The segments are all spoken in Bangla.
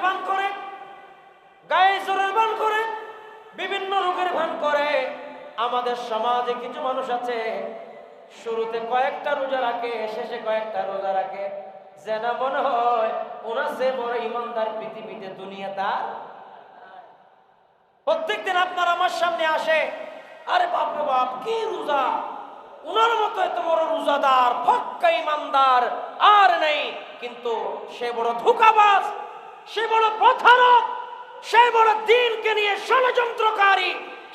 ভান করে, গায়ে জোরের ভান করে, বিভিন্ন রোগের ভান করে। আমাদের সমাজে কিছু মানুষ আছে শুরুতে কয়েকটা রোজা রাখে, শেষে কয়েকটা রোজা রাখে, যেন মনে হয় ওনার সে বড় ইমানদার পৃথিবীতে দুনিয়া তার। প্রত্যেকদিন আপনার আমার সামনে আসে, আরে বাপরে বাপ কি রোজা, উনার মতো এত বড় রোজাদার পাক্কা ইমানদার আর নেই। কিন্তু সে বড় ধোঁকাবাজ, সে বড় প্রতারক, সে বড় দ্বীনকে নিয়ে ষড়যন্ত্রকারী।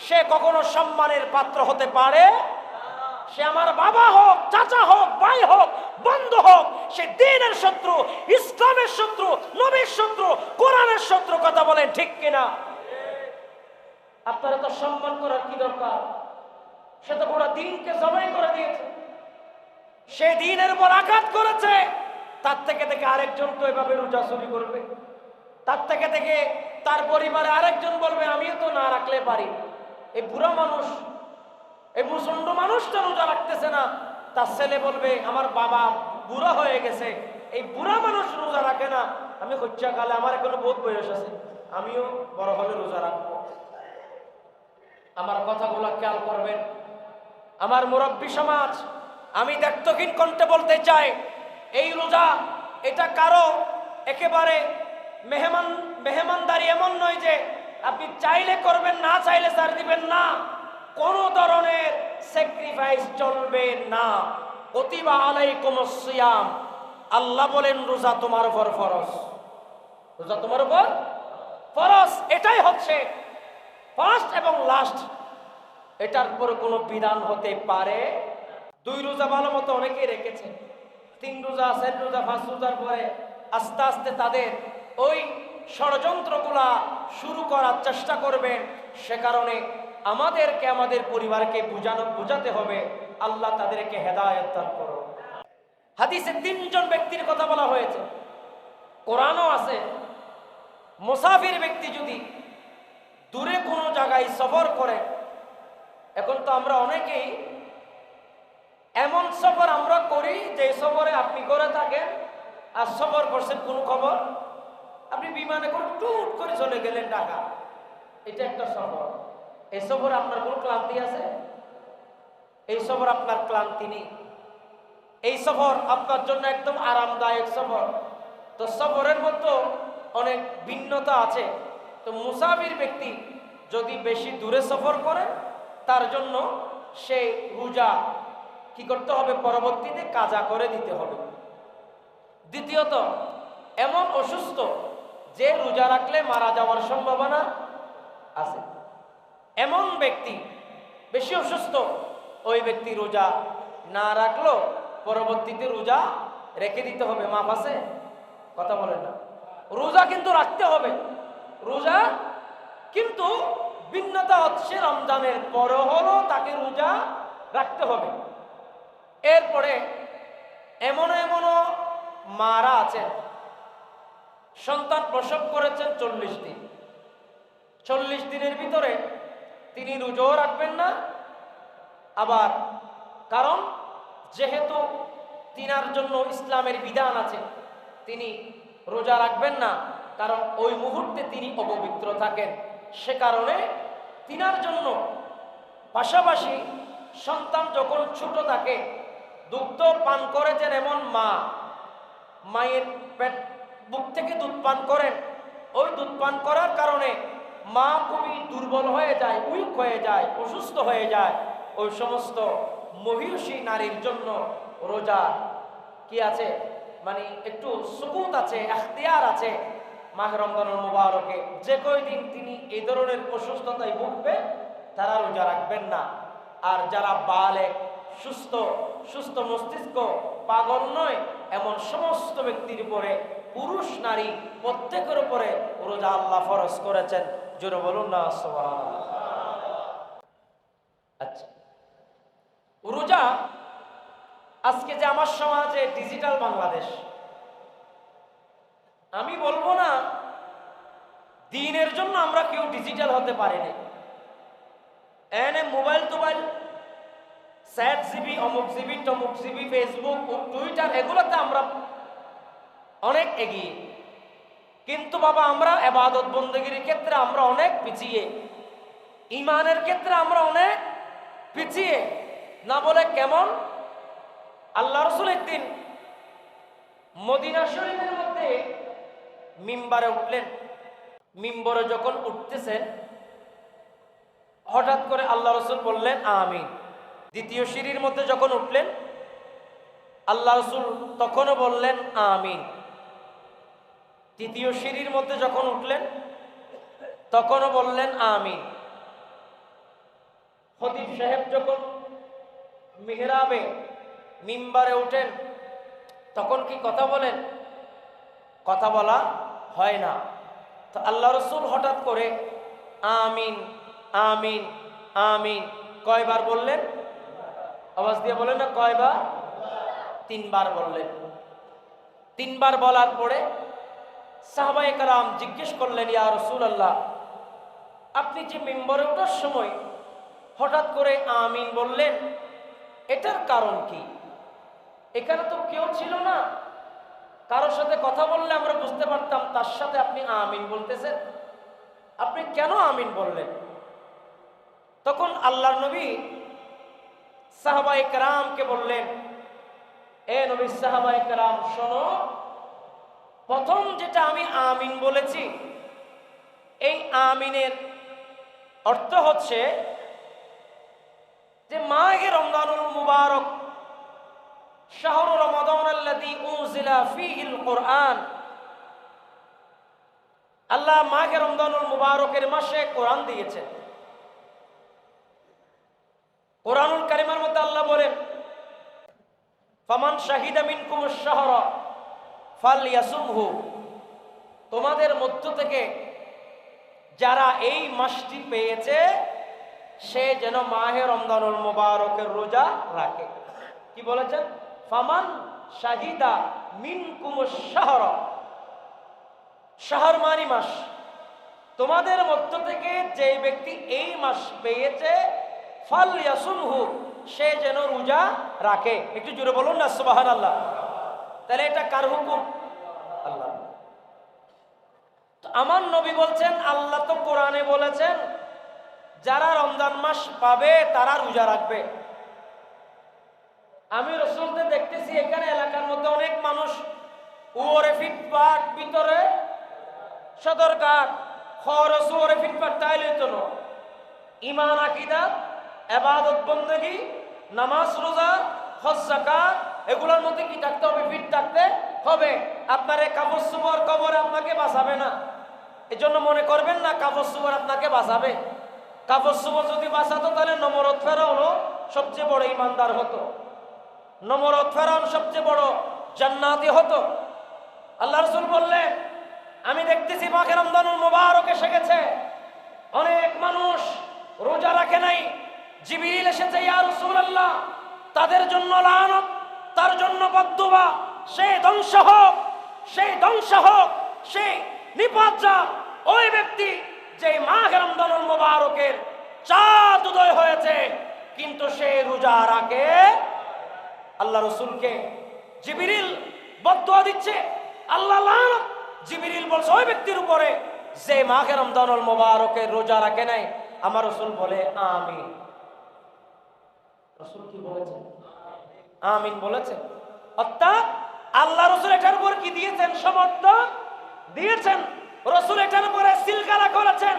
সে কখনো সম্মানের পাত্র হতে পারে? সে আমার বাবা হোক, চাচা হোক, ভাই হোক, বন্ধু হোক, সে দ্বীনের শত্রু, ইসলামের শত্রু, নবীর শত্রু, কোরআনের শত্রু। কথা বলেন ঠিক কিনা? আপনারা তো সম্মান করার কি দরকার? সে তো পুরো দ্বীনকে জবাই করে দিয়েছে, সে দ্বীনের উপর আঘাত করেছে। তার থেকে থেকে আরেকজন তো এভাবে রোজা চুরি করবে, তার থেকে থেকে তার পরিবারে আরেকজন বলবে আমিও তো না রাখলে পারি। এই বুড়া মানুষ, এই মুসন্ড মানুষটা রোজা রাখতেছে না, তার ছেলে বলবে আমার বাবা বুড়া হয়ে গেছে, এই বুড়া মানুষ রোজা রাখে না, আমি হচ্ছা কালে আমার এখনো বহুত বয়স আছে, আমিও বড় হলে রোজা রাখবো। আমার কথাগুলো খেয়াল করবেন আমার মুরব্বী সমাজ। আমি দায়িত্বহীন কণ্ঠে বলতে চাই, এই রোজা এটা কারো একেবারে মেহমানদারি এমন নয় যে আপনি চাইলে করবেন, না চাইলে ছাড় দিবেন না। কোন ধরনের স্যাক্রিফাইস চলবে না। কুতিবা আলাইকুমুস সিয়াম, আল্লাহ বলেন রোজা তোমার উপর ফরজ, রোজা তোমার উপর ফরজ। এটাই হচ্ছে ফার্স্ট এবং লাস্ট, এটার পর কোনো বিধান হতে পারে। 2 রোজা ভালো মতো অনেকেই রেখেছে, 3 রোজা 4 রোজা 5 রোজার পরে আস্তে আস্তে তাদের ওই ষড়যন্ত্রগুলা শুরু করার চেষ্টা করবেন। সে কারণে আমাদেরকে আমাদের পরিবারকে বুঝাতে হবে, আল্লাহ তাদেরকে হেদায়েত দান করো। হাদিসে 3 জন ব্যক্তির কথা বলা হয়েছে, কোরআনও আছে। মুসাফির ব্যক্তি যদি দূরে কোনো জায়গায় সফর করে, এখন তো আমরা অনেকেই এমন সফর আমরা করি যে সফরে আপনি করে থাকেন আর সফর করছেন কোনো খবর, আপনি বিমানে করে টুট করে চলে গেলেন ঢাকা, এটা একটা সফর। এই সফরে আপনার কোনো ক্লান্তি আছে? এই সফর আপনার ক্লান্তি নেই, এই সফর আপনার জন্য একদম আরামদায়ক সফর। তো সফরের মধ্যে অনেক ভিন্নতা আছে। তো মুসাফির ব্যক্তি যদি বেশি দূরে সফর করে, তার জন্য সেই রোজা কি করতে হবে? পরবর্তীতে কাজা করে দিতে হবে। দ্বিতীয়ত, এমন অসুস্থ যে রোজা রাখলে মারা যাওয়ার সম্ভাবনা আছে, এমন ব্যক্তি বেশি অসুস্থ, ওই ব্যক্তি রোজা না রাখলেও পরবর্তীতে রোজা রেখে দিতে হবে। মাফ আছে? কথা বলেন না। রোজা কিন্তু রাখতে হবে, রোজা কিন্তু ভিন্নতা হচ্ছে রমজানের পরও হলো তাকে রোজা রাখতে হবে। এরপরে এমন মারা আছেন, সন্তান প্রসব করেছেন 40 দিন, 40 দিনের ভিতরে তিনি রোজাও রাখবেন না। আবার কারণ যেহেতু তিনার জন্য ইসলামের বিধান আছে, তিনি রোজা রাখবেন না, কারণ ওই মুহূর্তে তিনি অপবিত্র থাকেন। সে কারণে তিনার জন্য পাশাপাশি সন্তান যখন ছোট থাকে, দুগ্ধ পান করেছেন এমন মা, মায়ের পেট বুক থেকে দুধ পান করেন, ওই দুধ পান করার কারণে মা খুবই দুর্বল হয়ে যায়, উইক হয়ে যায়, অসুস্থ হয়ে যায়। ওই সমস্ত মহিষী নারীর জন্য রোজা কি আছে, মানে একটু সুকুত আছে, এখতিয়ার আছে। মাহ রমজানুল মুবারকে যে কয়দিন তিনি এই ধরনের অসুস্থতায় ভুগবে, তারা রোজা রাখবেন না। আর যারা বালেগ, সুস্থ মস্তিষ্ক, পাগল নয়, এমন সমস্ত ব্যক্তির উপরে, পুরুষ নারী প্রত্যেকের উপরে রোজা আল্লাহ ফরজ করেছেন। জোরে বলুন না সুবহানাল্লাহ। আচ্ছা, রোজা আজকে যে আমার সমাজে ডিজিটাল বাংলাদেশ, আমি বলবো না দ্বীনের জন্য আমরা কেউ ডিজিটাল হতে পারিনি। এনে মোবাইল 7 জিবি, অমুক জিবি, তমুক জিবি, ফেসবুক, টুইটার, এগুলোতে আমরা অনেক এগিয়ে। কিন্তু বাবা আমরা ইবাদত বন্দেগীর ক্ষেত্রে আমরা অনেক পিছিয়ে, ঈমানের ক্ষেত্রে আমরা অনেক পিছিয়ে। না বলে কেমন? আল্লাহ রাসূল একদিন মদিনা শরীফের মধ্যে মিম্বারে উঠলেন। মিম্বরে যখন উঠতেছেন হঠাৎ করে আল্লাহ রাসূল বললেন আমিন। দ্বিতীয় সিঁড়ির মধ্যে যখন উঠলেন আল্লাহ রাসূল তখনও বললেন আমিন। তৃতীয় সিঁড়ির মধ্যে যখন উঠলেন তখনও বললেন আমিন। খতিব সাহেব যখন মিহরাবে মিম্বারে উঠেন তখন কি কথা বলেন? কথা বলা হয় না। তো আল্লাহ রাসূল হঠাৎ করে আমিন আমিন আমিন কয়বার বললেন? আওয়াজ দিয়ে বলেন না, কয়বার? 3 বার বললেন। 3 বার বলার পরে সাহাবায়ে কেরাম জিজ্ঞেস করলেন, ইয়া রাসূলুল্লাহ, আপনি যে মিম্বরে ওঠার সময় হঠাৎ করে আমিন বললেন, এটার কারণ কি? এখানে তো কেউ ছিল না, কারোর সাথে কথা বললে আমরা বুঝতে পারতাম তার সাথে আপনি আমিন বলতেছেন, আপনি কেন আমিন বললেন? তখন আল্লাহর নবী সাহাবায়ে কেরামকে বললেন, এ নবী, সাহাবায়ে কেরাম শোনো, প্রথম যেটা আমি আমিন বলেছি, এই আমিনের অর্থ হচ্ছে যে মাহে রমজানুল মুবারক, শাহরু রমাদান আল্লাযী উনজিলা ফীহিল কুরআন, আল্লাহ মাহে রমজানুল মুবারকের মাসে কোরআন দিয়েছেন। কোরআনুল কারীমের মধ্যে আল্লাহ বলেন, ফামান শাহিদা মিনকুমুশ শাহরা ফালইয়াসুমহু, তোমাদের মধ্য থেকে যারা এই মাসটি পেয়েছে সে যেন মাহে রমজানুল মুবারকের রোজা রাখে। কি বলেছেন? ফামান শাহিদা মিনকুমুশ শাহরা, শাহর মানে মাস, তোমাদের মধ্য থেকে যে ব্যক্তি এই মাস পেয়েছে ফালইয়াসুমহু, সে যেন রোজা রাখে। একটু জোরে বলুন না সুবহানাল্লাহ। তাহলে এটা কার হুকুম? আল্লাহ। তো আমার নবী বলছেন, আল্লাহ তো কোরআনে বলেছেন যারা রমজান মাস পাবে তারা রোজা রাখবে। আমি রাসূলকে দেখতেছি এখানে এলাকার মধ্যে অনেক মানুষ ওরে ফিটপাট, ভিতরে সদরঘাট, খরচ ওরে ফিটপাট, তাইলে তো না। ঈমান, আকীদা, ইবাদত বন্দেগী, নামাজ, রোজা, হজ, যাকাত, এগুলোর মধ্যে কি থাকতে হবে? ফিট থাকতে হবে। আপনার এই কাপড় চোপড় কবরে আপনাকে বাঁচাবে না, এজন্য মনে করবেন না কাপড় চোপড় আপনাকে বাঁচাবে। কাপড় চোপড় যদি বাঁচাতো তাহলে নমরুদ ফেরাউনও সবচেয়ে বড় ইমানদার হতো, নমরুদ ফেরাউন সবচেয়ে বড় জান্নাতি হতো। আল্লাহ রাসূল বললেন, আমি দেখতেছি মাহে রমজানুল মুবারক এসে গেছে, অনেক মানুষ রোজা রাখে নাই। জিবরিল এসেছে, ইয়া রাসূলুল্লাহ, তাদের জন্য লানত, তার জন্য বদদুয়া, সে ধ্বংস হোক, সে ধ্বংস হোক, সে নিপাত যাক ওই ব্যক্তি যে মাহে রমজানুল মুবারকের চাঁদ উদয় হয়েছে কিন্তু সে রোজা রাখে। আল্লাহ রাসূলকে জিবরিল বদদুয়া দিচ্ছে, আল্লাহ লানত। জিবরিল বলছে ওই ব্যক্তির উপরে যে মাহে রমজানুল মুবারকের রোজা রাখে নাই। আমার রাসূল বলে আমিন। রাসূল কি বলেছেন? আমিন বলেছেন। অর্থাৎ আল্লাহ রাসূল এটার উপর কি দিয়েছেন? সমর্থন দিয়েছেন। রাসূল এটার উপরে সিলগালা করেছেন,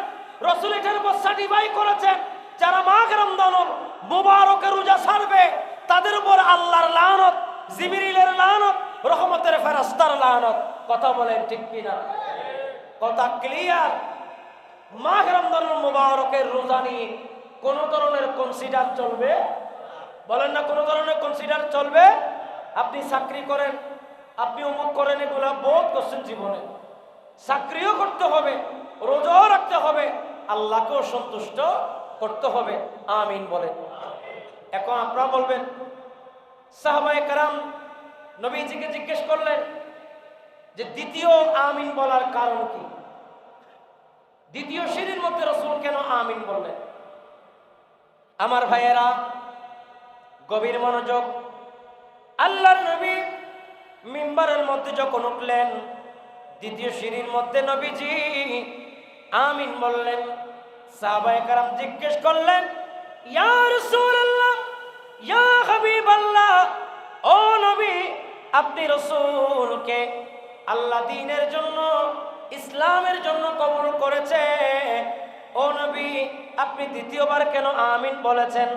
রাসূল এটার উপর সার্টিফাই করেছেন যারা মাহে রমজানুল মুবারকের রোজা ছাড়বে তাদের উপর আল্লাহর লানত, জিবরিলের লানত, রহমতের ফেরেশতার লানত। কথা বলেন ঠিক কিনা? কথা ক্লিয়ার। মাহে রমজানুল মুবারকের রোজা নিয়ে কোন ধরনের কনসিডার চলবে? বলেন না, কোন ধরনের কনসিডার চলবে? আপনি চাকরি করেন, আপনি অমুক করেন, এগুলা বহুত করছেন জীবনে। চাকরিও করতে হবে, রোজাও রাখতে হবে, আল্লাহকেও সন্তুষ্ট করতে হবে। আমিন বলেন। এখন আপনারা বলবেন, সাহাবায়ে কেরাম নবীজিকে জিজ্ঞেস করলেন যে দ্বিতীয় আমিন বলার কারণ কি? দ্বিতীয় সিঁড়ির মধ্যে রাসূল কেন আমিন বললেন? আমার ভাইয়েরা, গভীর মনোযোগ। আল্লাহর নবী মিম্বারের মধ্যে যখন উঠলেন দ্বিতীয় সিঁড়ির মধ্যে নবীজি আমিন বললেন। সাহাবায়ে কেরাম জিজ্ঞেস করলেন, ইয়া রাসূলুল্লাহ, ইয়া হাবিবাল্লাহ, ও নবী, আপনি রাসূলকে আল্লাহ দ্বীনের জন্য, ইসলামের জন্য কবুল করেছে, ও নবী আপনি দ্বিতীয়বার কেন আমিন বলেছেন?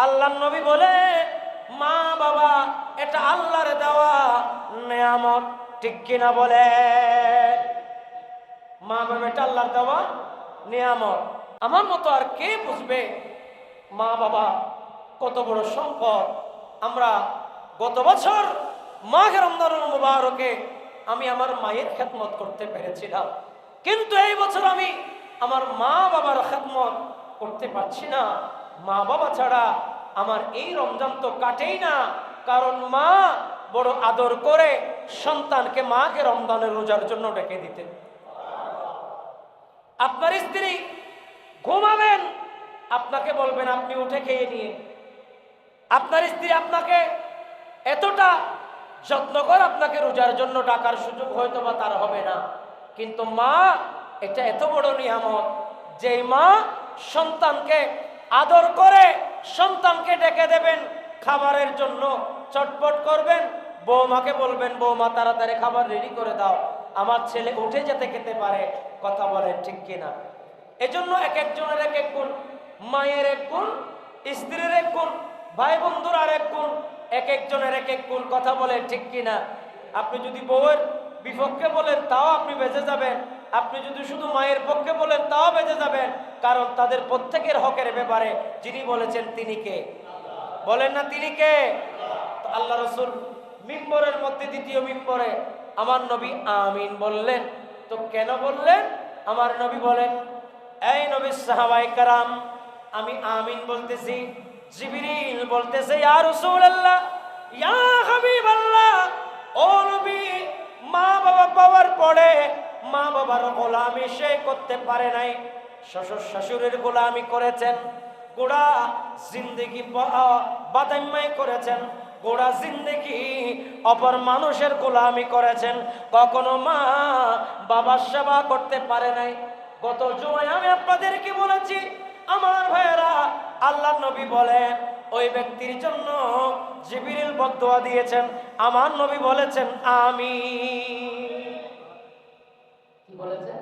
আল্লাহর নবী বলে, মা বাবা এটা আল্লাহর দেওয়া নেয়ামত, ঠিক কিনা বলে? মা বাবা এটা আল্লাহর দেওয়া নিয়ামত। আমার মতো আর কে বুঝবে মা বাবা কত বড় সম্পদ। আমরা গত বছর মাহে রমজানুল মুবারকে আমি আমার মায়ের খেদমত করতে পেরেছিলাম, কিন্তু এই বছর আমি আমার মা বাবার খেদমত করতে পারছি না। মা বাবা ছাড়া আমার এই রমজান তো কাটেই না, কারণ মা বড় আদর করে সন্তানকে মাকে রমজানের রোজার জন্য ডেকে দিতেন। আপনার স্ত্রী ঘুমাবেন, আপনাকে বলবেন আপনি উঠে খেয়ে নিয়ে। আপনার স্ত্রী আপনাকে এতটা যত্ন করে আপনাকে রোজার জন্য ডাকার সুযোগ হয়তো বা তার হবে না, কিন্তু মা এটা এত বড় নিয়ামত, যেই মা সন্তানকে আদর করে সন্তানকে ডেকে দেবেন খাবারের জন্য, চটপট করবেন, বৌমাকে বলবেন বৌমা তাড়াতাড়ি খাবার রেডি করে দাও, আমার ছেলে উঠে যেতে খেতে পারে। কথা বলেন ঠিক কিনা? এজন্য এক একজনের এক এক গুণ, মায়ের এক গুণ, স্ত্রীর এক গুণ, ভাই বন্ধুর আর এক গুণ, এক একজনের এক এক গুণ। কথা বলেন ঠিক কিনা? আপনি যদি বউয়ের বিপক্ষে বলেন তাও আপনি বেঁচে যাবেন, আপনি যদি শুধু মায়ের পক্ষে বলেন তাও বেঁচে যাবেন, কারণ তাদের প্রত্যেকের হকের ব্যাপারে যিনি বলেছেন তিনি কে? বলেন না তিনি কে? আল্লাহ রাসূল মিম্বরের মধ্যে দ্বিতীয় মিম্বরে আমার নবী আমিন বললেন। তো কেন বললেন? আমার নবী বলেন, এই নবী সাহাবায়ে কেরাম, আমি আমিন বলতেছি, জিবরিল বলতেছে, ইয়া রাসূলুল্লাহ, ইয়া হাবিবাল্লাহ, ও নবী, মা বাবা পাওয়ার পরে মা বাবার গোলামি সে করতে পারে নাই, শ্বশুর শাশুড়ির গোলামি করেছেন, গোড়া জিন্দেগি বাদাইমাই করেছেন, গোড়া জিন্দেগি অপর মানুষের গোলামি করেছেন, কখনো মা বাবার সেবা করতে পারে নাই। গত জুমায় আমি আপনাদেরকে বলেছি আমার ভাইয়েরা, আল্লাহ নবী বলেন ওই ব্যক্তির জন্য জিবরিল বদদুয়া দিয়েছেন, আমার নবী বলেছেন আমিন। কি বলেছেন?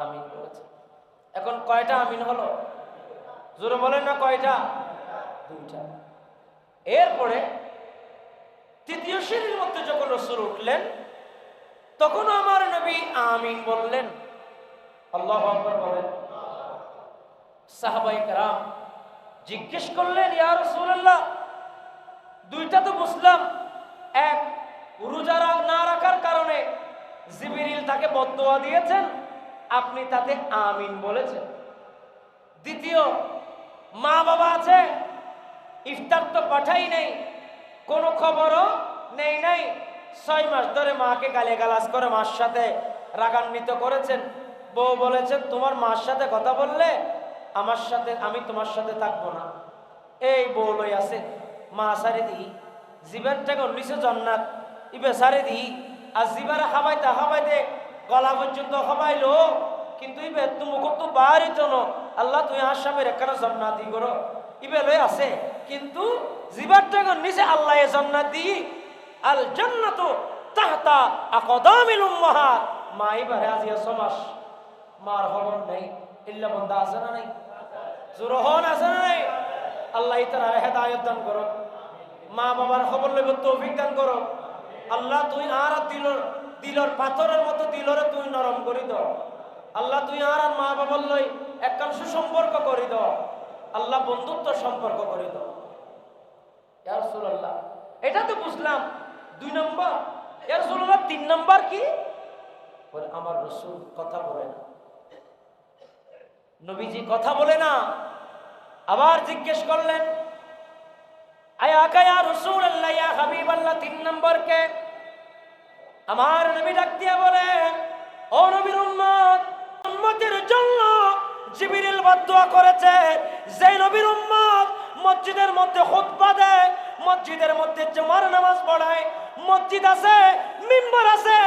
আমিন বলেছেন। এখন কয়টা আমিন হলো? জোরে বলেন না কয়টা? দুইটা। এরপরে তৃতীয় সিঁড়ির মধ্যে যখন রাসূল উঠলেন তখন আমার নবী আমিন বললেন। আল্লাহু আকবার বলেন। সাহাবায়ে কেরাম জিজ্ঞেস করলেন, ইয়া রাসূলুল্লাহ, দুইটা তো বুঝলাম, এক রোজা না রাখার কারণে জিবরিল তাকে বদদুয়া দিয়েছেন, আপনি তাতে আমিন বলেছেন। দ্বিতীয়, মা বাবা আছে, ইফতার তো পাঠাই নেই, কোনো খবরও নেই নাই, 6 মাস ধরে মাকে গালিগালাজ করে মার সাথে রাগান্বিত করেছেন। বউ বলেছেন তোমার মার সাথে কথা বললে আমার সাথে, আমি তোমার সাথে থাকবো না। এই বউ লই আছে, মা সারে দিই, জিবার থেকে নিচে জন্নাত ইবে সারে দিই, আর জিবারে খাবাইতে খাবাইতে গলা পর্যন্ত খাবাইলো, কিন্তু ইবে তুমি কত বাড়ি জন্য আল্লাহ তুই আসামের এখানে জন্নাতি করো, ইবে লই আছে, কিন্তু জিবার থেকে নিচে আল্লাহ জন্নাত দিই, আল জান্নাতু তাহতা আকদামিল উম্মাহাত। মা এবারে আজিয়া 6 মাস মার খবর নেই, ইল্লা বন্দা আছে না নাই? জোরহন আছে না নাই? আল্লাহ তাআলা হেদায়েত দান করো, মা বাবার খবর লইব তৌফিক দান করো। আল্লাহ তুই আর দিলর পাথরের মতো দিলরে তুই নরম করি দাও। আল্লাহ তুই আর মা বাবার লই একখান সুসম্পর্ক করি দাও। আল্লাহ বন্ধুত্ব সম্পর্ক করি দাও। ইয়া রাসূলুল্লাহ, এটা তো বুঝলাম 2 নম্বর। ইয়া রাসূলুল্লাহ 3 নম্বর কি? বলে আমার রাসূল কথা বলে না, নবীজি কথা বলে না। আবার জিজ্ঞেস করলেন, আয়াকা ইয়া রাসূলুল্লাহ, ইয়া হাবিবাল্লাহ, 3 নম্বর কে? আমার নবী ডাক দিয়ে বলে, ও নবীর উম্মত, উম্মতের জন্য জিবরিল বদদুয়া করেছে। যে নবীর উম্মত মসজিদের মধ্যে খুতবা দেয়, মসজিদের মধ্যে জুমার নামাজ পড়ায়, মসজিদ আছে মিম্বার আছে,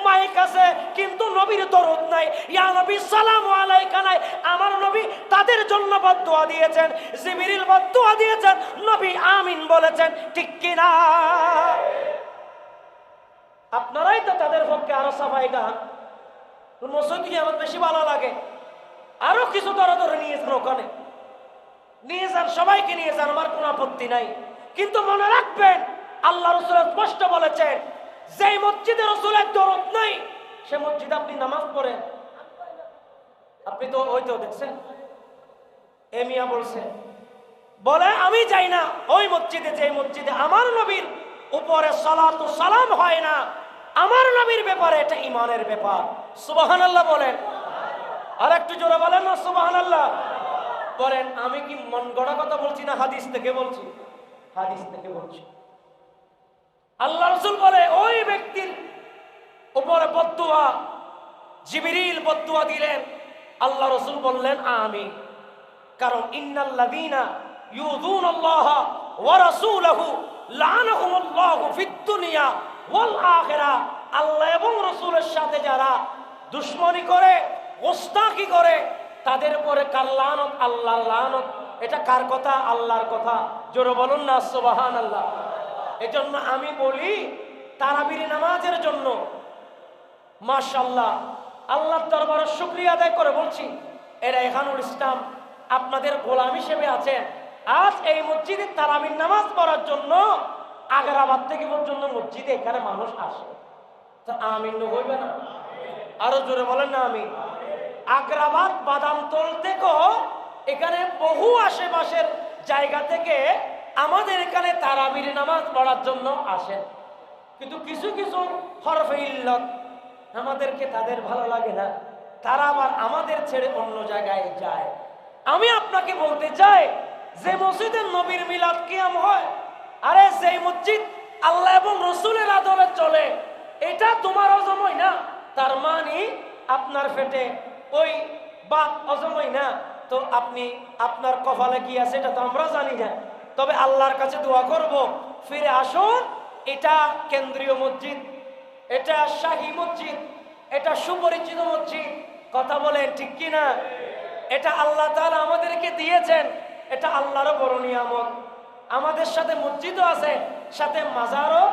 মাইক আছে, কিন্তু নবীর দরুদ নাই, ইয়া নবী সালামু আলাইকা নাই। আমার নবী তাদের জন্য বদদুয়া দিয়েছেন, জিবরিল বদদুয়া দিয়েছেন, নবী আমিন বলেছেন, ঠিক কি না? আপনারাই তো তাদের পক্ষে আরো সাফাই গান। মসজিদ গিয়ে আমার বেশি ভালো লাগে, আরো কিছু ধরে নিয়ে যান, ওখানে নিয়ে যান, সবাইকে নিয়ে যান, আমার কোনো আপত্তি নাই। কিন্তু মনে রাখবেন, আল্লাহ রাসূল স্পষ্ট বলেছেন, যেই মসজিদে রাসূলের দরদ নাই সে মসজিদে আপনি নামাজ পড়েন। আপনি তো ওই তো দেখছেন, এমিয়া বলছে, বলে আমি যাই না ওই মসজিদে, যে মসজিদে আমার নবীর উপরে সালাতু সালাম হয় না। আমার নবীর ব্যাপারে এটা ঈমানের ব্যাপার। সুবহানাল্লাহ বলেন, আর একটু জোরে বলেন না সুবহানাল্লাহ। বলেন, আমি কি মন গড়া কথা বলছি না হাদিস থেকে বলছি? হাদিস থেকে বলছি। আল্লাহ রাসূল বলে, ওই ব্যক্তির উপরে বদদুয়া, জিবরিল বদদুয়া দিলেন, আল্লাহ রাসূল বললেন আমিন। কারণ ইন্নাল্লাযীনা ইউযুনাল্লাহা ওয়া রাসূলাহু লাআনাহুমুল্লাহু ফিদ দুনিয়া ওয়াল আখিরাহ। আল্লাহ এবং রাসূলের সাথে যারা দুশমনি করে, গোস্তাখি করে, তাদের উপরে কার লানত? আল্লাহর লানত। এটা কার কথা? আল্লাহর কথা। জোরে বলুন না সুবহানাল্লাহ। এজন্য আমি বলি, তারাবির নামাজের জন্য মাশাআল্লাহ আল্লাহর দরবারে শুকরিয়া আদায় করে বলছি, এরা এখানুল ইসলাম আপনাদের গোলাম হিসেবে আছেন। আজ এই মসজিদে তারাবির নামাজ পড়ার জন্য আগ্রাবাদ থেকে পর্যন্ত মসজিদে এখানে মানুষ আসে, তো আমিন হইবে না? আরো জোরে বলেন না আমিন। আগ্রাবাদ, বাদামতল থেকেও এখানে বহু আশেপাশের জায়গা থেকে আমাদের এখানে তারাবির নামাজ পড়ার জন্য আসেন। কিন্তু কিছু কিছু হরফে ইল্লত আমাদেরকে তাদের ভালো লাগে না, তারা আবার আমাদের ছেড়ে অন্য জায়গায় যায়। আমি আপনাকে বলতে চাই, যে মসজিদে নবীর মিলাদ কিয়াম হয়, আরে সেই মসজিদ আল্লাহ এবং রসুলের আদলে চলে, এটা তোমার অজময় না, তার মানে আপনার পেটে ওই বাত অজময় না, তো আপনি আপনার কপালে কি আছে এটা তো আমরা জানি না। তবে আল্লাহর কাছে দোয়া করব, ফিরে আসুন। এটা কেন্দ্রীয় মসজিদ, এটা শাহী মসজিদ, এটা সুপরিচিত মসজিদ। কথা বলেন ঠিক কি না? এটা আল্লাহ তাআলা আমাদেরকে দিয়েছেন, এটা আল্লাহরও বড় নিয়ামত। আমাদের সাথে মসজিদও আছে, সাথে মাজারও,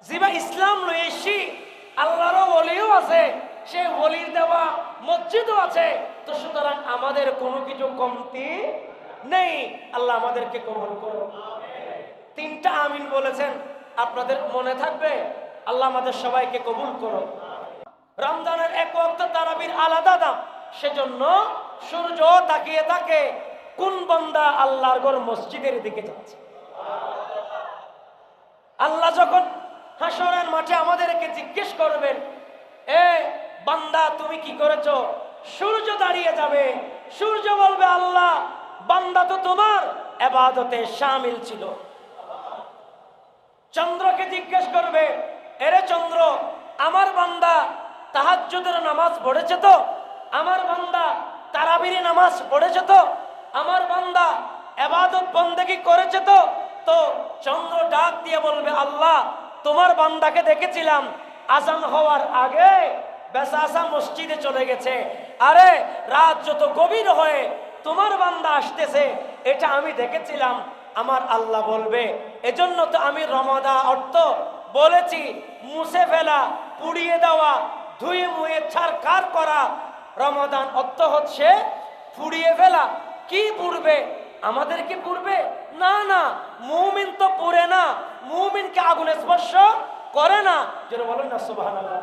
জিবা ইসলাম লইছি, আল্লাহরও ওলিও আছে, সে ওলির দেওয়া মসজিদও আছে। তো সুতরাং আমাদের কোনো কিছু কমতি নেই। আল্লাহ আমাদেরকে কবুল করুন। তিনটা আমিন বলেছেন, আপনাদের মনে থাকবে। আল্লাহ আমাদের সবাইকে কবুল করুন। রমজানের এক ওয়াক্ত তারাবির আলাদা দাম, সেজন্য সূর্য তাকিয়ে থাকে কোন বান্দা আল্লাহর ঘর মসজিদের দিকে যাচ্ছে। আল্লাহ যখন হাসরের মাঠে আমাদেরকে জিজ্ঞেস করবেন, এ বান্দা তুমি কি করেছো? সূর্য দাঁড়িয়ে যাবে, সূর্য বলবে, আল্লাহ বান্দা তো তোমার ইবাদতে শামিল ছিল। চন্দ্রকে জিজ্ঞেস করবে, এরে চন্দ্র, আমার বান্দা তাহাজ্জুদের নামাজ পড়েছে তো? আমার বান্দা তারাবির নামাজ পড়েছে তো? আমার বান্দা ইবাদত বন্দেগী করেছে তো? তো চন্দ্র ডাক দিয়ে বলবে, আল্লাহ তোমার বান্দাকে দেখেছিলাম আজান হওয়ার আগে বেসাসা মসজিদে চলে গেছে, আরে রাত যত গভীর হয়ে তোমার বান্দা আসতেছে এটা আমি দেখেছিলাম। আমার আল্লাহ বলবে, এজন্য তো আমি রমাদা অর্থ বলেছি মুছে ফেলা, পুড়িয়ে দেওয়া, ধুয়ে মুয়ে ছারখার করা। রমাদান অর্থ হচ্ছে পুড়িয়ে ফেলা। কি পুড়বে? আমাদেরকে পুড়বে না, না, মুমিন তো পুড়ে না, মুমিনকে আগুনে স্পর্শ করে না। যেন বলেন না সুবহানাল্লাহ।